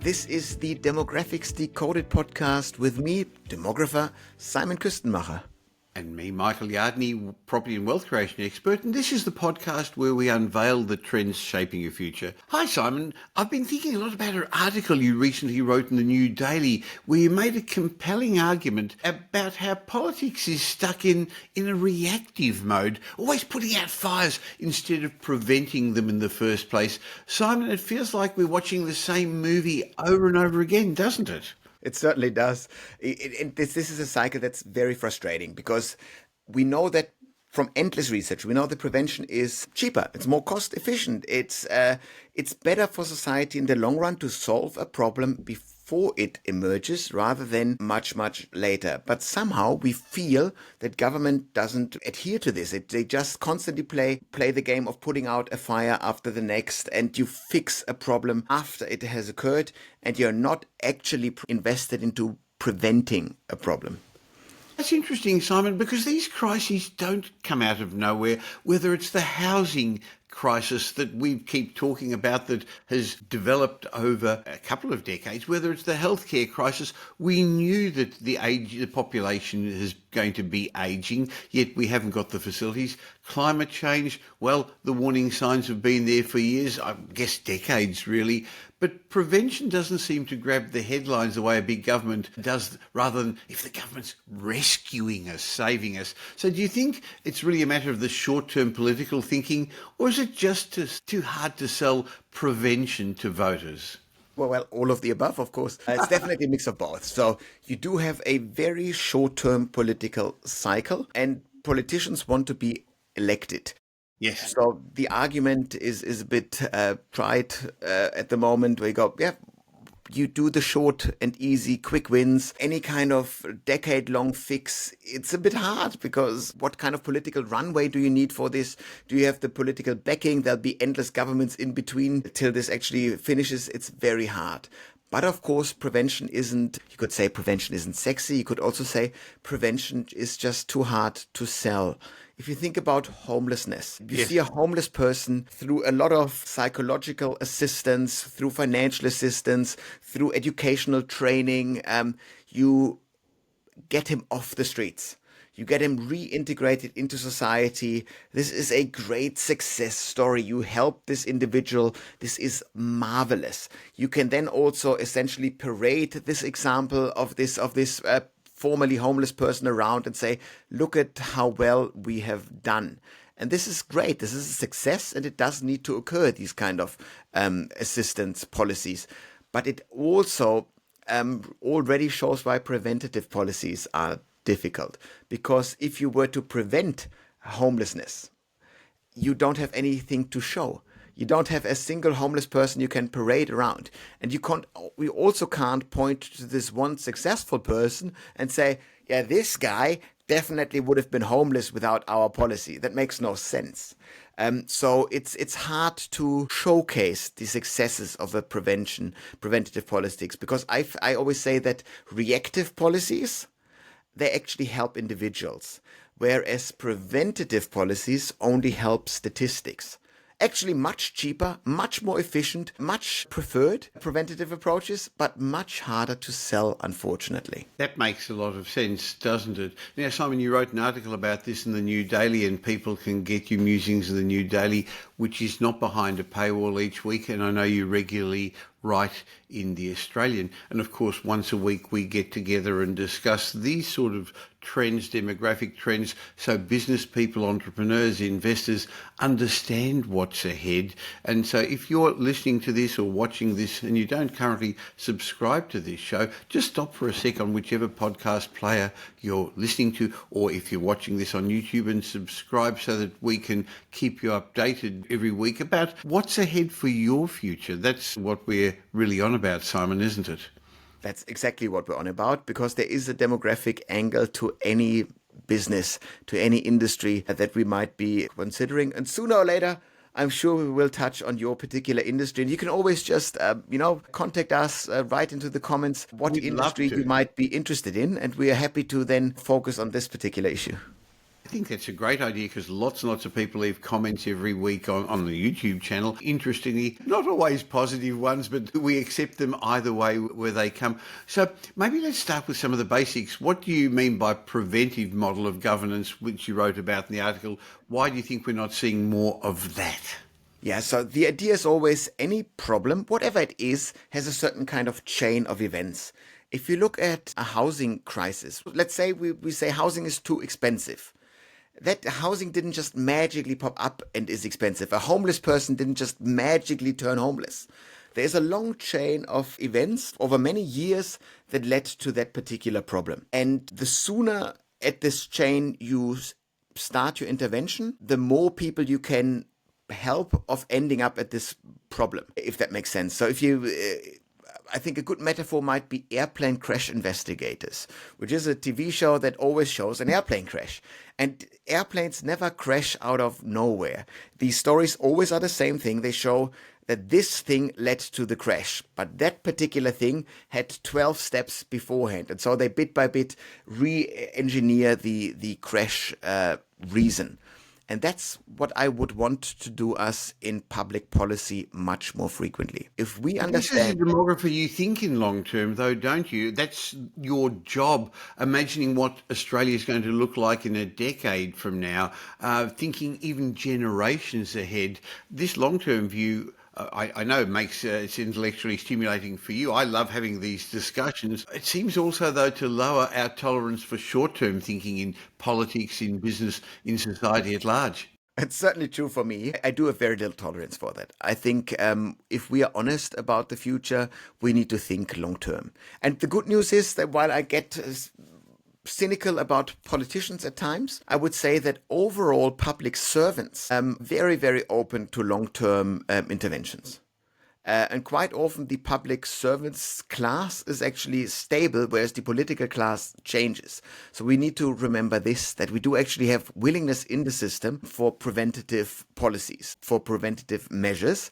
This is the Demographics Decoded podcast with me, demographer Simon Kuestenmacher. And me, Michael Yardney, property and wealth creation expert, and this is the podcast where we unveil the trends shaping your future. Hi Simon, I've been thinking a lot about an article you recently wrote in the New Daily where you made a compelling argument about how politics is stuck in a reactive mode, always putting out fires instead of preventing them in the first place. Simon, it feels like we're watching the same movie over and over again, doesn't it? It certainly does. This is a cycle that's very frustrating because we know that from endless research, we know that prevention is cheaper. It's more cost efficient. It's better for society in the long run to solve a problem before it emerges rather than much, much later. But somehow we feel that government doesn't adhere to this. They just constantly play the game of putting out a fire after the next, and you fix a problem after it has occurred, and you're not actually invested into preventing a problem. That's interesting, Simon, because these crises don't come out of nowhere, whether it's the housing crisis that we keep talking about that has developed over a couple of decades, whether it's the healthcare crisis. We knew that the population is going to be aging, yet we haven't got the facilities. Climate change, well, the warning signs have been there for years, I guess decades really, but prevention doesn't seem to grab the headlines the way a big government does, rather than if the government's rescuing us, saving us. So do you think it's really a matter of the short-term political thinking, or is it just too hard to sell prevention to voters? Well, all of the above, of course. It's definitely a mix of both. So you do have a very short-term political cycle, and politicians want to be elected. Yes. So the argument is a bit tried at the moment, where you go, yeah, you do the short and easy quick wins. Any kind of decade-long fix, it's a bit hard, because what kind of political runway do you need for this? Do you have the political backing? There'll be endless governments in between till this actually finishes. It's very hard. But of course, prevention isn't, you could say prevention isn't sexy. You could also say prevention is just too hard to sell. If you think about homelessness, you see a homeless person through a lot of psychological assistance, through financial assistance, through educational training, you get him off the streets. You get him reintegrated into society. This is a great success story. You help this individual. This is marvelous. You can then also essentially parade this example of this formerly homeless person around and say, look at how well we have done. And this is great. This is a success, and it does need to occur, these kind of assistance policies. But it also already shows why preventative policies are difficult. Because if you were to prevent homelessness, you don't have anything to show. You don't have a single homeless person you can parade around. And we also can't point to this one successful person and say, yeah, this guy definitely would have been homeless without our policy. That makes no sense. So it's hard to showcase the successes of a preventative politics, because I always say that reactive policies, they actually help individuals, whereas preventative policies only help statistics. Actually much cheaper, much more efficient, much preferred preventative approaches, but much harder to sell, unfortunately. That makes a lot of sense, doesn't it? Now, Simon, you wrote an article about this in the New Daily, and people can get your musings in the New Daily, which is not behind a paywall each week, and I know you regularly write in the Australian. And of course, once a week we get together and discuss these sort of trends, demographic trends, so business people, entrepreneurs, investors understand what's ahead. And so if you're listening to this or watching this and you don't currently subscribe to this show, just stop for a sec on whichever podcast player you're listening to, or if you're watching this on YouTube, and subscribe so that we can keep you updated every week about what's ahead for your future. That's what we're really on about, Simon, isn't it? That's exactly what we're on about, because there is a demographic angle to any business, to any industry that we might be considering. And sooner or later, I'm sure we will touch on your particular industry. And you can always just, contact us, write into the comments what industry you might be interested in. And we are happy to then focus on this particular issue. think that's a great idea because lots and lots of people leave comments every week on the YouTube channel. Interestingly, not always positive ones, but we accept them either way where they come. So maybe let's start with some of the basics. What do you mean by preventive model of governance, which you wrote about in the article? Why do you think we're not seeing more of that? Yeah, so the idea is always any problem, whatever it is, has a certain kind of chain of events. If you look at a housing crisis, let's say we say housing is too expensive. That housing didn't just magically pop up and is expensive. A homeless person didn't just magically turn homeless. There's a long chain of events over many years that led to that particular problem. And the sooner at this chain you start your intervention, the more people you can help of ending up at this problem, if that makes sense. So if you I think a good metaphor might be Airplane Crash Investigators, which is a TV show that always shows an airplane crash. And airplanes never crash out of nowhere. These stories always are the same thing. They show that this thing led to the crash, but that particular thing had 12 steps beforehand. And so they bit by bit re-engineer the crash reason. And that's what I would want to do us in public policy much more frequently. If we understand... This is a demographer, you think in long term, though, don't you? That's your job, imagining what Australia is going to look like in a decade from now, thinking even generations ahead. This long-term view... I know it makes it's intellectually stimulating for you. I love having these discussions. It seems also, though, to lower our tolerance for short-term thinking in politics, in business, in society at large. It's certainly true for me. I do have very little tolerance for that. I think if we are honest about the future, we need to think long term. And the good news is that while I get cynical about politicians at times, I would say that overall public servants very, very open to long-term interventions. And quite often the public servants class is actually stable, whereas the political class changes. So we need to remember this, that we do actually have willingness in the system for preventative policies, for preventative measures.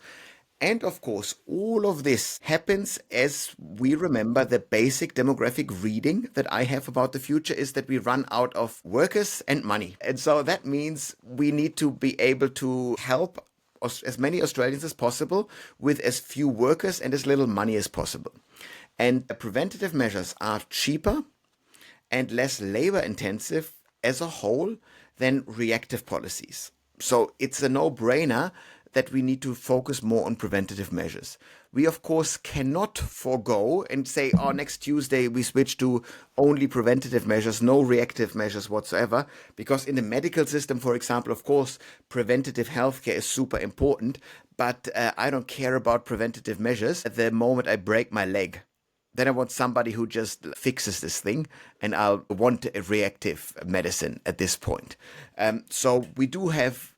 And of course, all of this happens as we remember the basic demographic reading that I have about the future is that we run out of workers and money. And so that means we need to be able to help as many Australians as possible with as few workers and as little money as possible. And preventative measures are cheaper and less labor intensive as a whole than reactive policies. So it's a no-brainer that we need to focus more on preventative measures. We, of course, cannot forego and say, oh, next Tuesday we switch to only preventative measures, no reactive measures whatsoever, because in the medical system, for example, of course, preventative healthcare is super important, but I don't care about preventative measures at the moment I break my leg. Then I want somebody who just fixes this thing, and I'll want a reactive medicine at this point. So we do have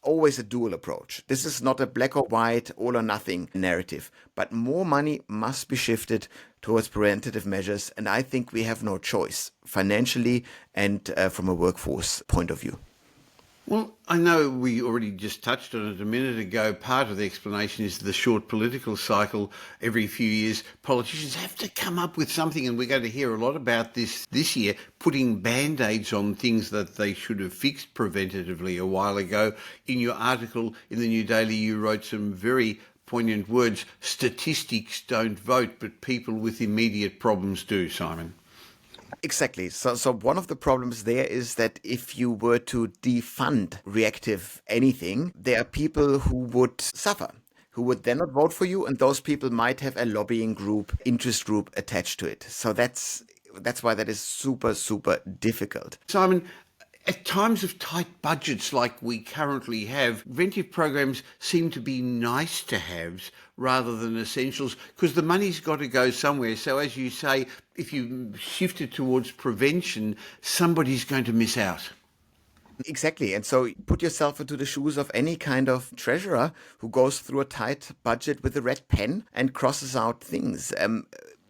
always a dual approach. This is not a black or white, all or nothing narrative, but more money must be shifted towards preventative measures, and I think we have no choice financially and from a workforce point of view. Well, I know we already just touched on it a minute ago. Part of the explanation is the short political cycle. Every few years, politicians have to come up with something, and we're going to hear a lot about this year, putting band-aids on things that they should have fixed preventatively a while ago. In your article in the New Daily, you wrote some very poignant words. Statistics don't vote, but people with immediate problems do, Simon. Exactly. So one of the problems there is that if you were to defund reactive anything, there are people who would suffer, who would then not vote for you, and those people might have a lobbying group, interest group attached to it. So that's why that is super, super difficult. Simon, at times of tight budgets like we currently have, preventive programs seem to be nice to haves rather than essentials because the money's got to go somewhere. So as you say, if you shift it towards prevention, somebody's going to miss out. Exactly. And so put yourself into the shoes of any kind of treasurer who goes through a tight budget with a red pen and crosses out things.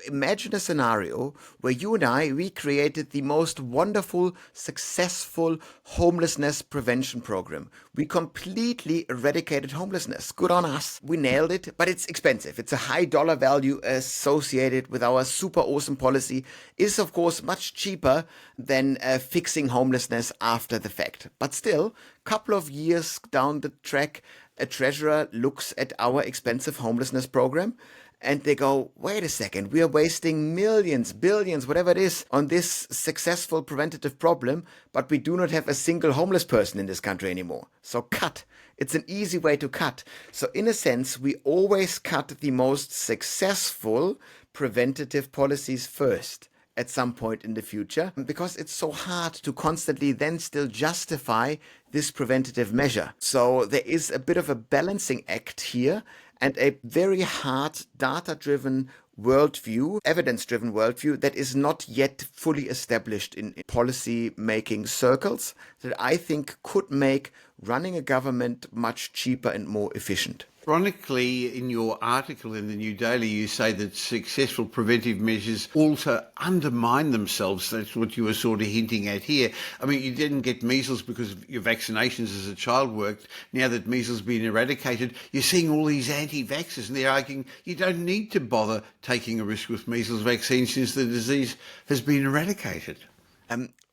imagine a scenario where you and I, we created the most wonderful, successful homelessness prevention program. We completely eradicated homelessness. Good on us. We nailed it, but it's expensive. It's a high dollar value associated with our super awesome policy. Is of course much cheaper than fixing homelessness after the fact. But still, couple of years down the track, a treasurer looks at our expensive homelessness program and they go, wait a second, we are wasting millions, billions, whatever it is, on this successful preventative problem, but we do not have a single homeless person in this country anymore. So cut. It's an easy way to cut. So in a sense, we always cut the most successful preventative policies first at some point in the future, because it's so hard to constantly then still justify this preventative measure. So there is a bit of a balancing act here and a very hard data-driven worldview, evidence-driven worldview that is not yet fully established in policy-making circles that I think could make running a government much cheaper and more efficient. Ironically, in your article in the New Daily, you say that successful preventive measures also undermine themselves. That's what you were sort of hinting at here. I mean, you didn't get measles because your vaccinations as a child worked. Now that measles has been eradicated, you're seeing all these anti-vaxxers and they're arguing you don't need to bother taking a risk with measles vaccine since the disease has been eradicated.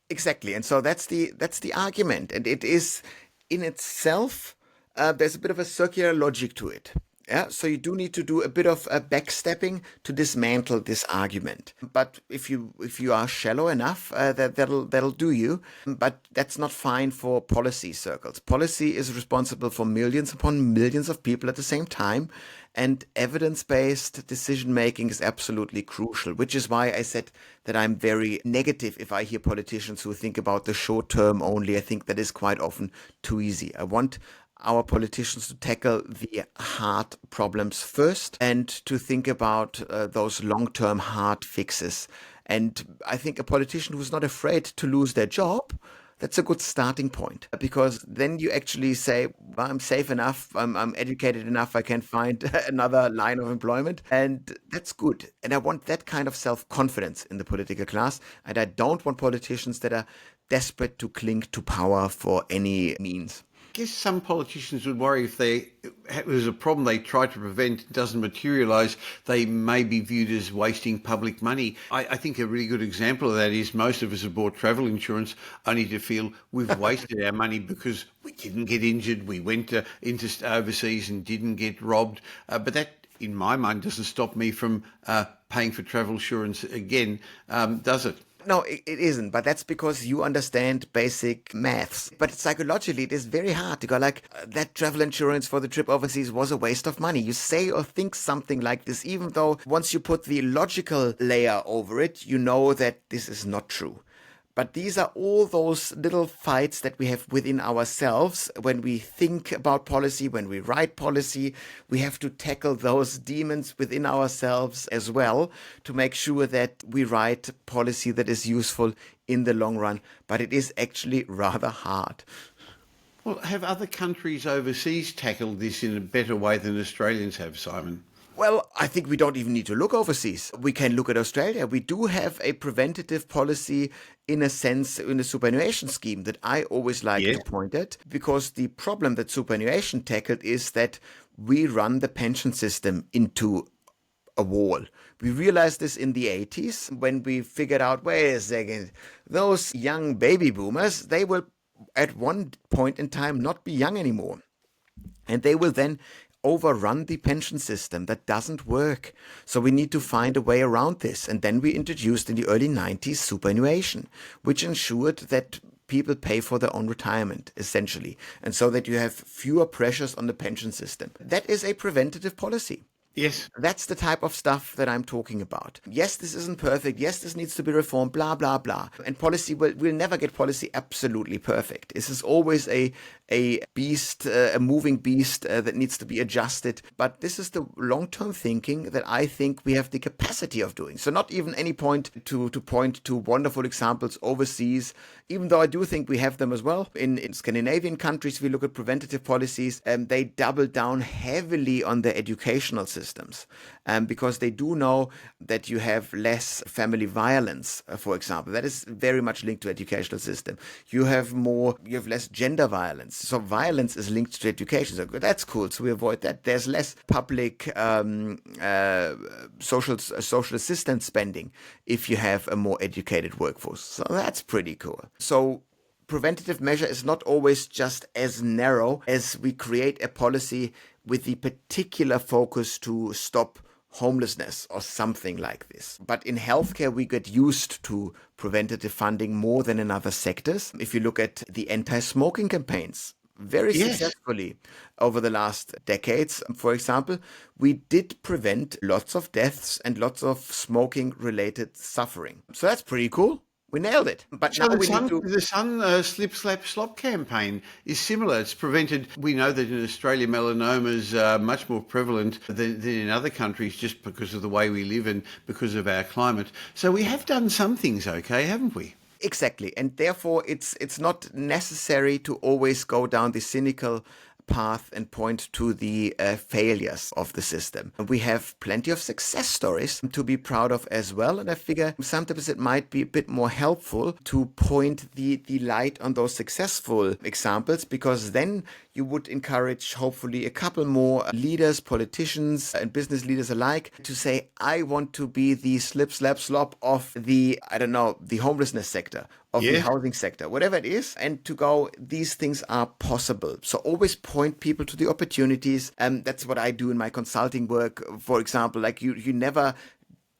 Exactly. And so that's the argument. And it is in itself... there's a bit of a circular logic to it. Yeah, so you do need to do a bit of backstepping to dismantle this argument. But if you are shallow enough, that'll do you. But that's not fine for policy circles. Policy is responsible for millions upon millions of people at the same time, and evidence-based decision making is absolutely crucial. Which is why I said that I'm very negative if I hear politicians who think about the short term only. I think that is quite often too easy. I want our politicians to tackle the hard problems first and to think about those long-term hard fixes. And I think a politician who's not afraid to lose their job, that's a good starting point, because then you actually say, well, I'm safe enough, I'm educated enough, I can find another line of employment, and that's good. And I want that kind of self-confidence in the political class, and I don't want politicians that are desperate to cling to power for any means. I guess some politicians would worry if there's a problem they try to prevent doesn't materialise, they may be viewed as wasting public money. I think a really good example of that is most of us have bought travel insurance only to feel we've wasted our money because we didn't get injured, we went into overseas and didn't get robbed. But that, in my mind, doesn't stop me from paying for travel insurance again, does it? No, it isn't, but that's because you understand basic maths. But psychologically, it is very hard to go like, that travel insurance for the trip overseas was a waste of money. You say or think something like this, even though once you put the logical layer over it, you know that this is not true. But these are all those little fights that we have within ourselves. When we think about policy, when we write policy, we have to tackle those demons within ourselves as well to make sure that we write policy that is useful in the long run. But it is actually rather hard. Well, have other countries overseas tackled this in a better way than Australians have, Simon? Well, I think we don't even need to look overseas. We can look at Australia. We do have a preventative policy in a sense in the superannuation scheme that I always like to point at, because the problem that superannuation tackled is that we run the pension system into a wall. We realized this in the 80s when we figured out, wait a second, those young baby boomers, they will at one point in time not be young anymore. And they will then overrun the pension system. That doesn't work. So we need to find a way around this. And then we introduced in the early 90s superannuation, which ensured that people pay for their own retirement, essentially. And so that you have fewer pressures on the pension system. That is a preventative policy. Yes. That's the type of stuff that I'm talking about. Yes, this isn't perfect. Yes, this needs to be reformed, blah, blah, blah. And policy, we'll never get policy absolutely perfect. This is always a beast, a moving beast that needs to be adjusted. But this is the long-term thinking that I think we have the capacity of doing. So not even any point to point to wonderful examples overseas, even though I do think we have them as well. In Scandinavian countries, we look at preventative policies, and they double down heavily on their educational system. systems, because they do know that you have less family violence, for example. That is very much linked to educational system. You have less gender violence. So violence is linked to education. So that's cool. So we avoid that. There's less public social assistance spending if you have a more educated workforce. So that's pretty cool. So preventative measure is not always just as narrow as we create a policy with the particular focus to stop homelessness or something like this. But in healthcare, we get used to preventative funding more than in other sectors. If you look at the anti-smoking campaigns, very Yes. successfully over the last decades, for example, we did prevent lots of deaths and lots of smoking-related suffering. So that's pretty cool. We nailed it. But So now we need to... the Sun Slip Slap Slop campaign is similar. It's prevented. We know that in Australia, melanoma is much more prevalent than in other countries, just because of the way we live and because of our climate. So we have done some things okay, haven't we? Exactly. And therefore, it's not necessary to always go down the cynical path and point to the failures of the system. We have plenty of success stories to be proud of as well. And I figure sometimes it might be a bit more helpful to point the light on those successful examples, because then you would encourage hopefully a couple more leaders, politicians and business leaders alike to say, I want to be the slip, slap, slop of the homelessness sector, of the housing sector, whatever it is, and to go, these things are possible. So always point people to the opportunities. That's what I do in my consulting work. For example, like you never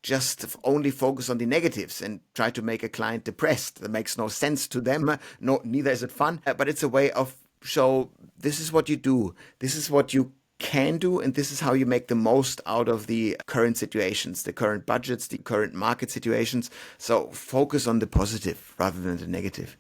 just only focus on the negatives and try to make a client depressed. That makes no sense to them. No, neither is it fun. But it's a way of show, this is what you do. This is what you can do, and this is how you make the most out of the current situations, the current budgets, the current market situations. So focus on the positive rather than the negative.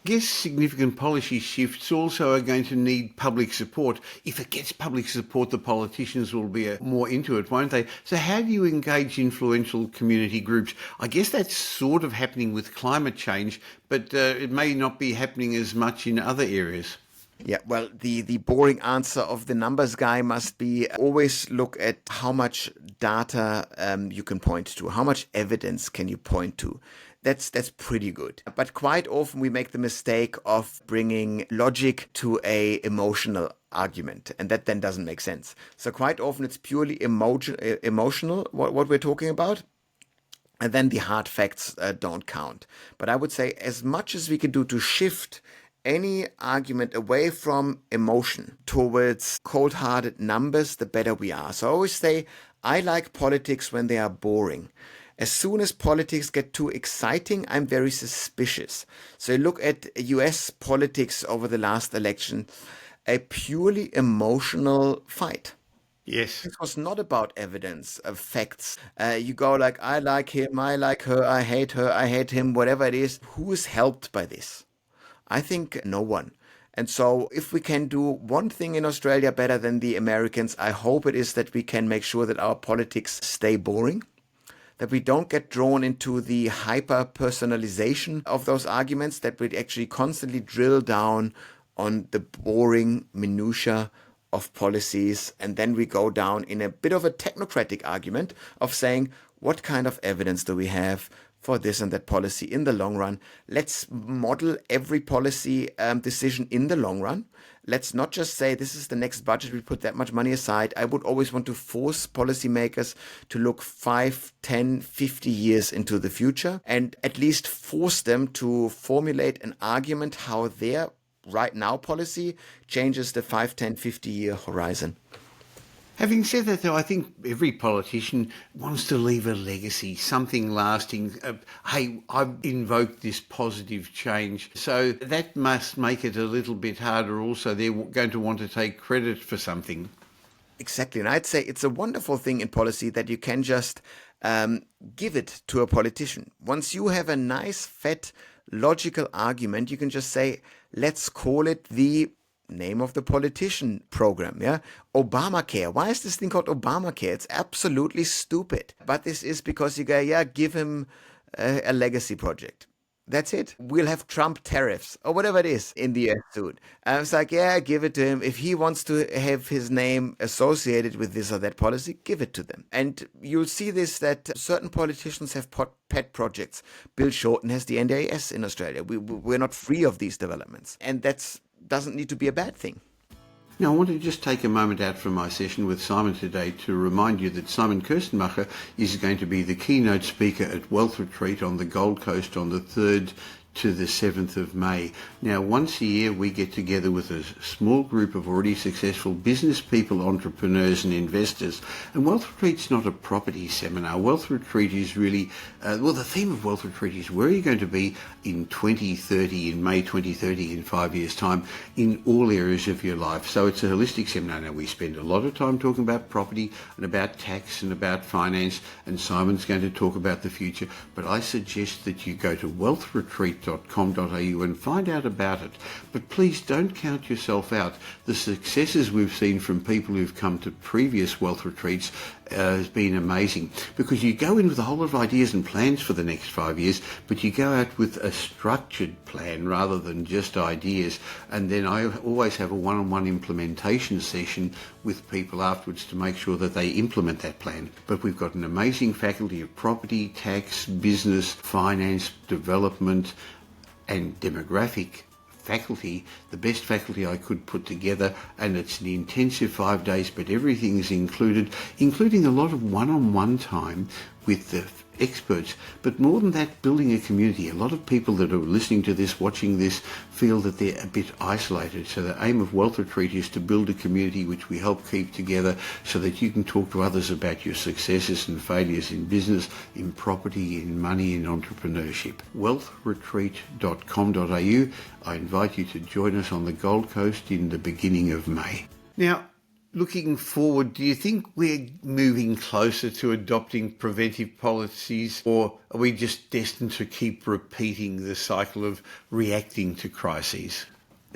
I guess significant policy shifts also are going to need public support. If it gets public support, the politicians will be more into it, won't they? So how do you engage influential community groups? I guess that's sort of happening with climate change, but it may not be happening as much in other areas. Yeah, well, the boring answer of the numbers guy must be always look at how much data you can point to, how much evidence can you point to. That's pretty good. But quite often we make the mistake of bringing logic to a emotional argument, and that then doesn't make sense. So quite often it's purely emotional, what we're talking about. And then the hard facts don't count. But I would say as much as we can do to shift any argument away from emotion towards cold-hearted numbers, the better we are. So I always say, I like politics when they are boring. As soon as politics get too exciting, I'm very suspicious. So you look at US politics over the last election, a purely emotional fight. Yes. This was not about evidence of facts. You go like, I like him, I like her, I hate him, whatever it is. Who is helped by this? I think no one. And so if we can do one thing in Australia better than the Americans, I hope it is that we can make sure that our politics stay boring, that we don't get drawn into the hyper-personalization of those arguments, that we actually constantly drill down on the boring minutiae of policies, and then we go down in a bit of a technocratic argument of saying, what kind of evidence do we have for this and that policy in the long run? Let's model every policy decision in the long run. Let's not just say this is the next budget, we put that much money aside. I would always want to force policymakers to look 5, 10, 50 years into the future, and at least force them to formulate an argument how their right now policy changes the 5, 10, 50-year horizon. Having said that, though, I think every politician wants to leave a legacy, something lasting. Hey, I've invoked this positive change. So that must make it a little bit harder also. They're going to want to take credit for something. Exactly. And I'd say it's a wonderful thing in policy that you can just give it to a politician. Once you have a nice, fat, logical argument, you can just say, let's call it the name of the politician program, yeah? Obamacare. Why is this thing called Obamacare? It's absolutely stupid. But this is because you go, yeah, give him a legacy project. That's it. We'll have Trump tariffs or whatever it is in the US soon. It's like, yeah, give it to him. If he wants to have his name associated with this or that policy, give it to them. And you'll see this that certain politicians have pet projects. Bill Shorten has the NDIS in Australia. We're not free of these developments. And that doesn't need to be a bad thing. Now, I want to just take a moment out from my session with Simon today to remind you that Simon Kuestenmacher is going to be the keynote speaker at Wealth Retreat on the Gold Coast on the 3rd to the 7th of May. Now, once a year we get together with a small group of already successful business people, entrepreneurs and investors. And Wealth Retreat's not a property seminar. Wealth Retreat is really, the theme of Wealth Retreat is where are you going to be in 2030, in May 2030, in 5 years' time, in all areas of your life. So it's a holistic seminar. Now, we spend a lot of time talking about property and about tax and about finance, and Simon's going to talk about the future. But I suggest that you go to wealthretreat.com.au and find out about it. But please don't count yourself out. The successes we've seen from people who've come to previous Wealth Retreats has been amazing, because you go in with a whole lot of ideas and plans for the next 5 years, but you go out with a structured plan rather than just ideas. And then I always have a one-on-one implementation session with people afterwards to make sure that they implement that plan. But we've got an amazing faculty of property, tax, business, finance, development and demographic faculty, the best faculty I could put together, and it's an intensive 5 days, but everything's included, including a lot of one-on-one time with the experts. But more than that, building a community. A lot of people that are listening to this, watching this, feel that they're a bit isolated. So the aim of Wealth Retreat is to build a community which we help keep together so that you can talk to others about your successes and failures in business, in property, in money, in entrepreneurship. wealthretreat.com.au. I invite you to join us on the Gold Coast in the beginning of May. Now, looking forward, do you think we're moving closer to adopting preventive policies, or are we just destined to keep repeating the cycle of reacting to crises?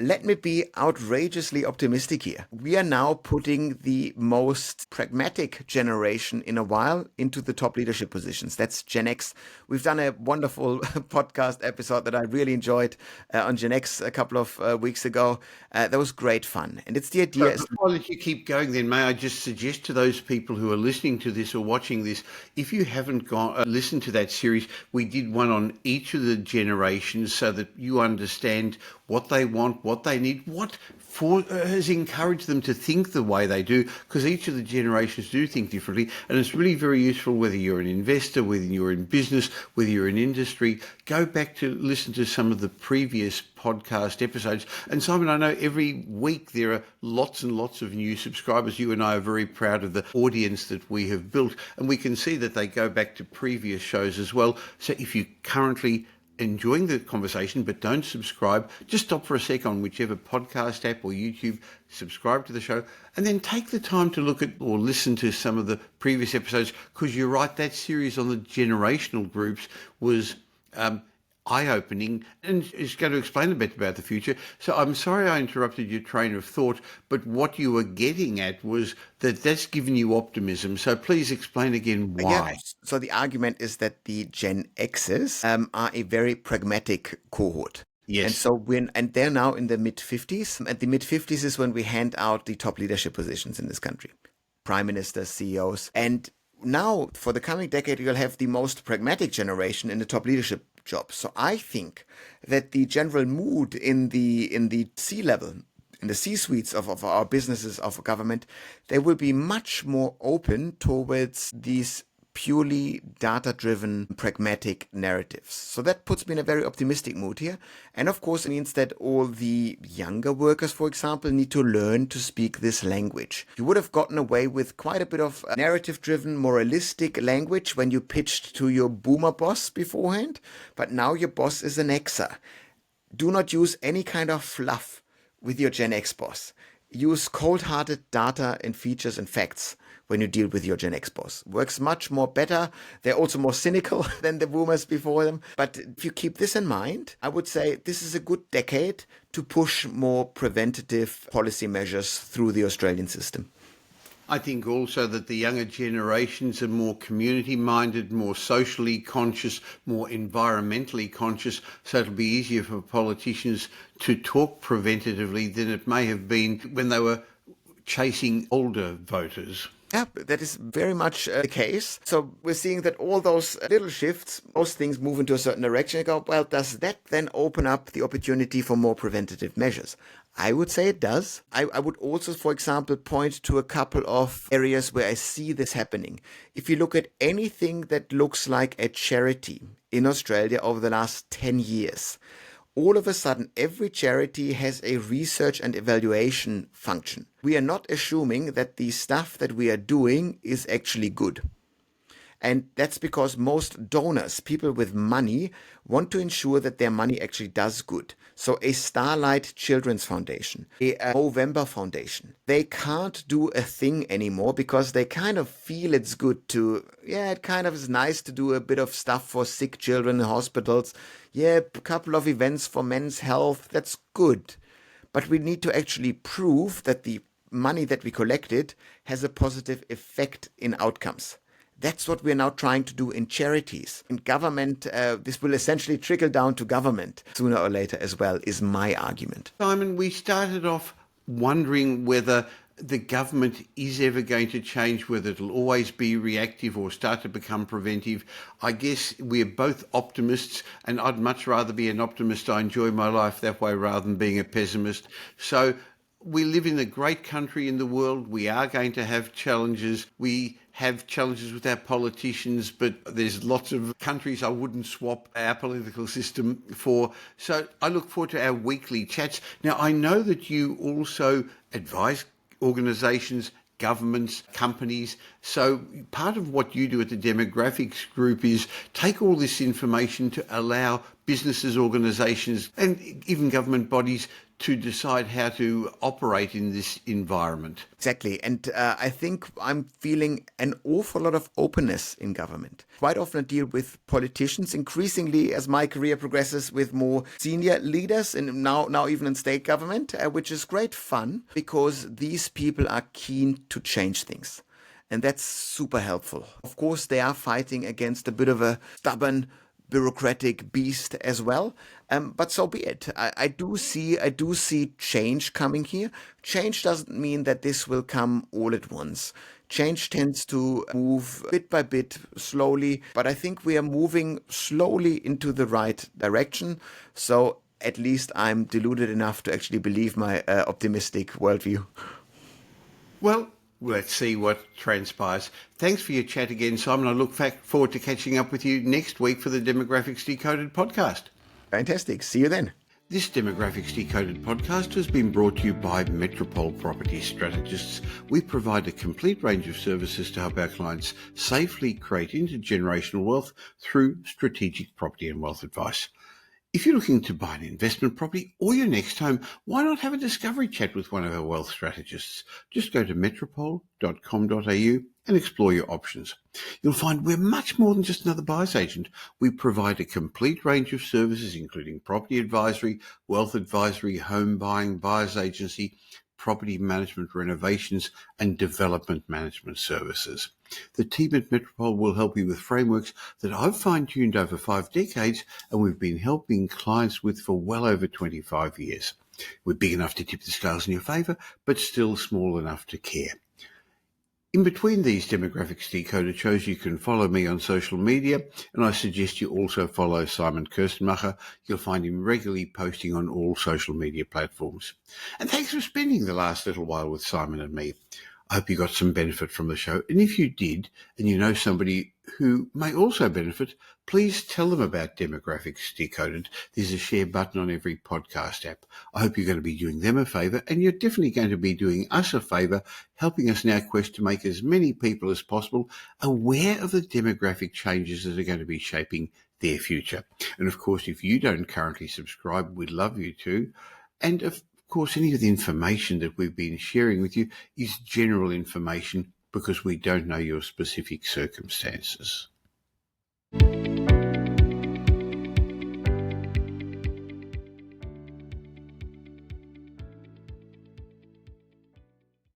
Let me be outrageously optimistic here. We are now putting the most pragmatic generation in a while into the top leadership positions. That's Gen X. We've done a wonderful podcast episode that I really enjoyed on Gen X a couple of weeks ago. That was great fun. And it's the idea. Before you keep going, then may I just suggest to those people who are listening to this or watching this, if you haven't gone listened to that series, we did one on each of the generations so that you understand what they want, what they need, what has encouraged them to think the way they do, because each of the generations do think differently. And it's really very useful whether you're an investor, whether you're in business, whether you're in industry. Go back to listen to some of the previous podcast episodes. And Simon, I know every week there are lots and lots of new subscribers. You and I are very proud of the audience that we have built, and we can see that they go back to previous shows as well. So if you currently enjoying the conversation but don't subscribe, just stop for a sec on whichever podcast app or YouTube, subscribe to the show, and then take the time to look at or listen to some of the previous episodes, because you're right, that series on the generational groups was eye-opening and is going to explain a bit about the future. So I'm sorry I interrupted your train of thought, but what you were getting at was that that's given you optimism. So please explain again why. Yeah, so the argument is that the Gen X's are a very pragmatic cohort. Yes. And so and they're now in the mid-50s. And the mid-50s is when we hand out the top leadership positions in this country. Prime ministers, CEOs. And now, for the coming decade, you'll have the most pragmatic generation in the top leadership jobs. So I think that the general mood in the C-level, in the C-suites of our businesses, of government, they will be much more open towards these purely data-driven, pragmatic narratives. So that puts me in a very optimistic mood here. And of course, it means that all the younger workers, for example, need to learn to speak this language. You would have gotten away with quite a bit of narrative-driven, moralistic language when you pitched to your boomer boss beforehand, but now your boss is an Xer. Do not use any kind of fluff with your Gen X boss. Use cold-hearted data and features and facts when you deal with your Gen X boss. Works much more better. They're also more cynical than the boomers before them. But if you keep this in mind, I would say this is a good decade to push more preventative policy measures through the Australian system. I think also that the younger generations are more community-minded, more socially conscious, more environmentally conscious, so it'll be easier for politicians to talk preventatively than it may have been when they were chasing older voters. Yeah, that is very much the case. So we're seeing that all those little shifts, most things move into a certain direction. You go, well, does that then open up the opportunity for more preventative measures? I would say it does. I would also, for example, point to a couple of areas where I see this happening. If you look at anything that looks like a charity in Australia over the last 10 years, all of a sudden, every charity has a research and evaluation function. We are not assuming that the stuff that we are doing is actually good. And that's because most donors, people with money, want to ensure that their money actually does good. So a Starlight Children's Foundation, a Movember Foundation, they can't do a thing anymore because they kind of feel it's good to, it kind of is nice to do a bit of stuff for sick children in hospitals. Yeah, a couple of events for men's health, that's good. But we need to actually prove that the money that we collected has a positive effect in outcomes. That's what we're now trying to do in charities. In government, this will essentially trickle down to government sooner or later as well, is my argument. Simon, we started off wondering whether the government is ever going to change, whether it'll always be reactive or start to become preventive. I guess we're both optimists, and I'd much rather be an optimist. I enjoy my life that way rather than being a pessimist. So we live in a great country in the world. We are going to have challenges. We have challenges with our politicians, but there's lots of countries I wouldn't swap our political system for. So I look forward to our weekly chats. Now, I know that you also advise organisations, governments, companies. So part of what you do at the Demographics Group is take all this information to allow businesses, organisations, and even government bodies to decide how to operate in this environment. Exactly. And I think I'm feeling an awful lot of openness in government. Quite often I deal with politicians, increasingly as my career progresses with more senior leaders, and now even in state government, which is great fun because these people are keen to change things. And that's super helpful. Of course, they are fighting against a bit of a stubborn bureaucratic beast as well. But so be it. I do see change coming here. Change doesn't mean that this will come all at once. Change tends to move bit by bit, slowly, but I think we are moving slowly into the right direction. So at least I'm deluded enough to actually believe my optimistic worldview. Well, let's see what transpires. Thanks for your chat again, Simon. I look forward to catching up with you next week for the Demographics Decoded podcast. Fantastic. See you then. This Demographics Decoded podcast has been brought to you by Metropole Property Strategists. We provide a complete range of services to help our clients safely create intergenerational wealth through strategic property and wealth advice. If you're looking to buy an investment property or your next home, why not have a discovery chat with one of our wealth strategists? Just go to metropole.com.au and explore your options. You'll find we're much more than just another buyer's agent. We provide a complete range of services, including property advisory, wealth advisory, home buying, buyer's agency, property management, renovations, and development management services. The team at Metropole will help you with frameworks that I've fine-tuned over 5 decades and we've been helping clients with for well over 25 years. We're big enough to tip the scales in your favour, but still small enough to care. In between these Demographics Decoded shows, you can follow me on social media, and I suggest you also follow Simon Kuestenmacher. You'll find him regularly posting on all social media platforms. And thanks for spending the last little while with Simon and me. I hope you got some benefit from the show, and if you did, and you know somebody who may also benefit, please tell them about Demographics Decoded. There's a share button on every podcast app. I hope you're going to be doing them a favour, and you're definitely going to be doing us a favour, helping us in our quest to make as many people as possible aware of the demographic changes that are going to be shaping their future. And of course, if you don't currently subscribe, we'd love you to. And of course, any of the information that we've been sharing with you is general information because we don't know your specific circumstances.